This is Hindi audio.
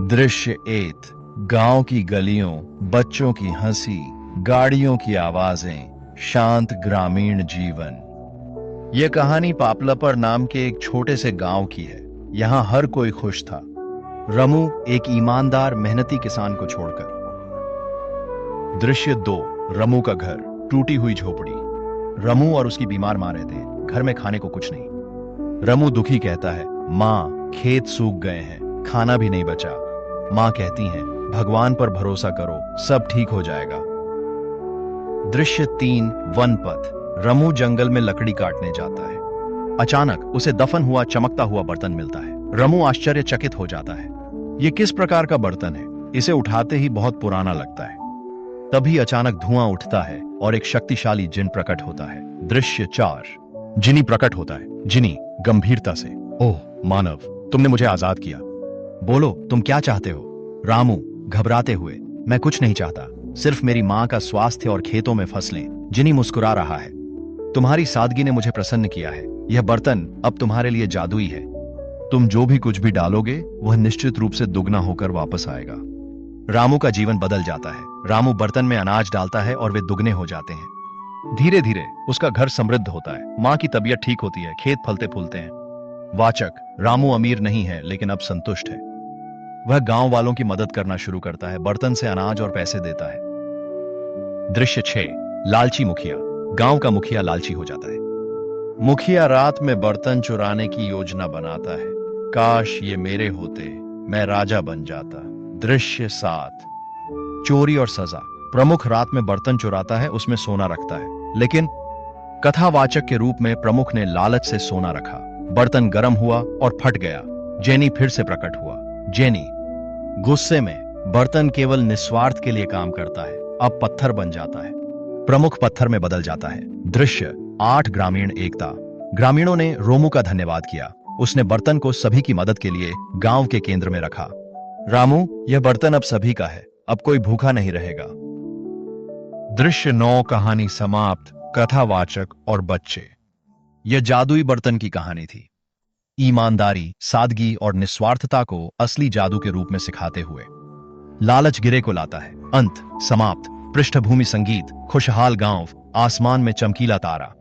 दृश्य 8। गांव की गलियों, बच्चों की हंसी, गाड़ियों की आवाजें, शांत ग्रामीण जीवन। यह कहानी पापलापर नाम के एक छोटे से गांव की है। यहां हर कोई खुश था, रमू एक ईमानदार मेहनती किसान को छोड़कर। दृश्य 2। रमू का घर, टूटी हुई झोपड़ी। रमू और उसकी बीमार मां रहते हैं, घर में खाने को कुछ नहीं। रमू दुखी कहता है, मां खेत सूख गए हैं, खाना भी नहीं बचा। मां कहती हैं, भगवान पर भरोसा करो, सब ठीक हो जाएगा। दृश्य 3। वनपथ। रमू जंगल में लकड़ी काटने जाता है। अचानक उसे दफन हुआ चमकता हुआ बर्तन मिलता है। रमू आश्चर्यचकित हो जाता है, यह किस प्रकार का बर्तन है? इसे उठाते ही बहुत पुराना लगता है। तभी अचानक धुआं उठता है और एक शक्तिशाली जिन प्रकट होता है। दृश्य 4। जिनी प्रकट होता है। जिनी गंभीरता से, ओह मानव, तुमने मुझे आजाद किया, बोलो तुम क्या चाहते हो? रामू घबराते हुए, मैं कुछ नहीं चाहता, सिर्फ मेरी मां का स्वास्थ्य और खेतों में फसलें। जिनी मुस्कुरा रहा है, तुम्हारी सादगी ने मुझे प्रसन्न किया है। यह बर्तन अब तुम्हारे लिए जादुई है। तुम जो भी कुछ भी डालोगे वह निश्चित रूप से दुगना होकर वापस आएगा। रामू का जीवन बदल जाता है। रामू बर्तन में अनाज डालता है और वे दुगने हो जाते हैं। धीरे धीरे उसका घर समृद्ध होता है, मां की तबीयत ठीक होती है, खेत फलते फूलते हैं। वाचक, रामू अमीर नहीं है लेकिन अब संतुष्ट है। वह गांव वालों की मदद करना शुरू करता है, बर्तन से अनाज और पैसे देता है। दृश्य 6। लालची मुखिया। गांव का मुखिया लालची हो जाता है। मुखिया रात में बर्तन चुराने की योजना बनाता है। काश ये मेरे होते, मैं राजा बन जाता। दृश्य 7। चोरी और सजा। प्रमुख रात में बर्तन चुराता है, उसमें सोना रखता है, लेकिन कथावाचक के रूप में प्रमुख ने लालच से सोना रखा। बर्तन गर्म हुआ और फट गया। जेनी फिर से प्रकट हुआ। जेनी गुस्से में, बर्तन केवल निस्वार्थ के लिए काम करता है, अब पत्थर बन जाता है। प्रमुख पत्थर में बदल जाता है। दृश्य 8। ग्रामीण एकता। ग्रामीणों ने रोमू का धन्यवाद किया। उसने बर्तन को सभी की मदद के लिए गांव के केंद्र में रखा। रामू, यह बर्तन अब सभी का है, अब कोई भूखा नहीं रहेगा। दृश्य 9। कहानी समाप्त। कथावाचक और बच्चे। यह जादुई बर्तन की कहानी थी, ईमानदारी, सादगी और निस्वार्थता को असली जादू के रूप में सिखाते हुए। लालच गिरे को लाता है। अंत समाप्त। पृष्ठभूमि संगीत, खुशहाल गांव, आसमान में चमकीला तारा।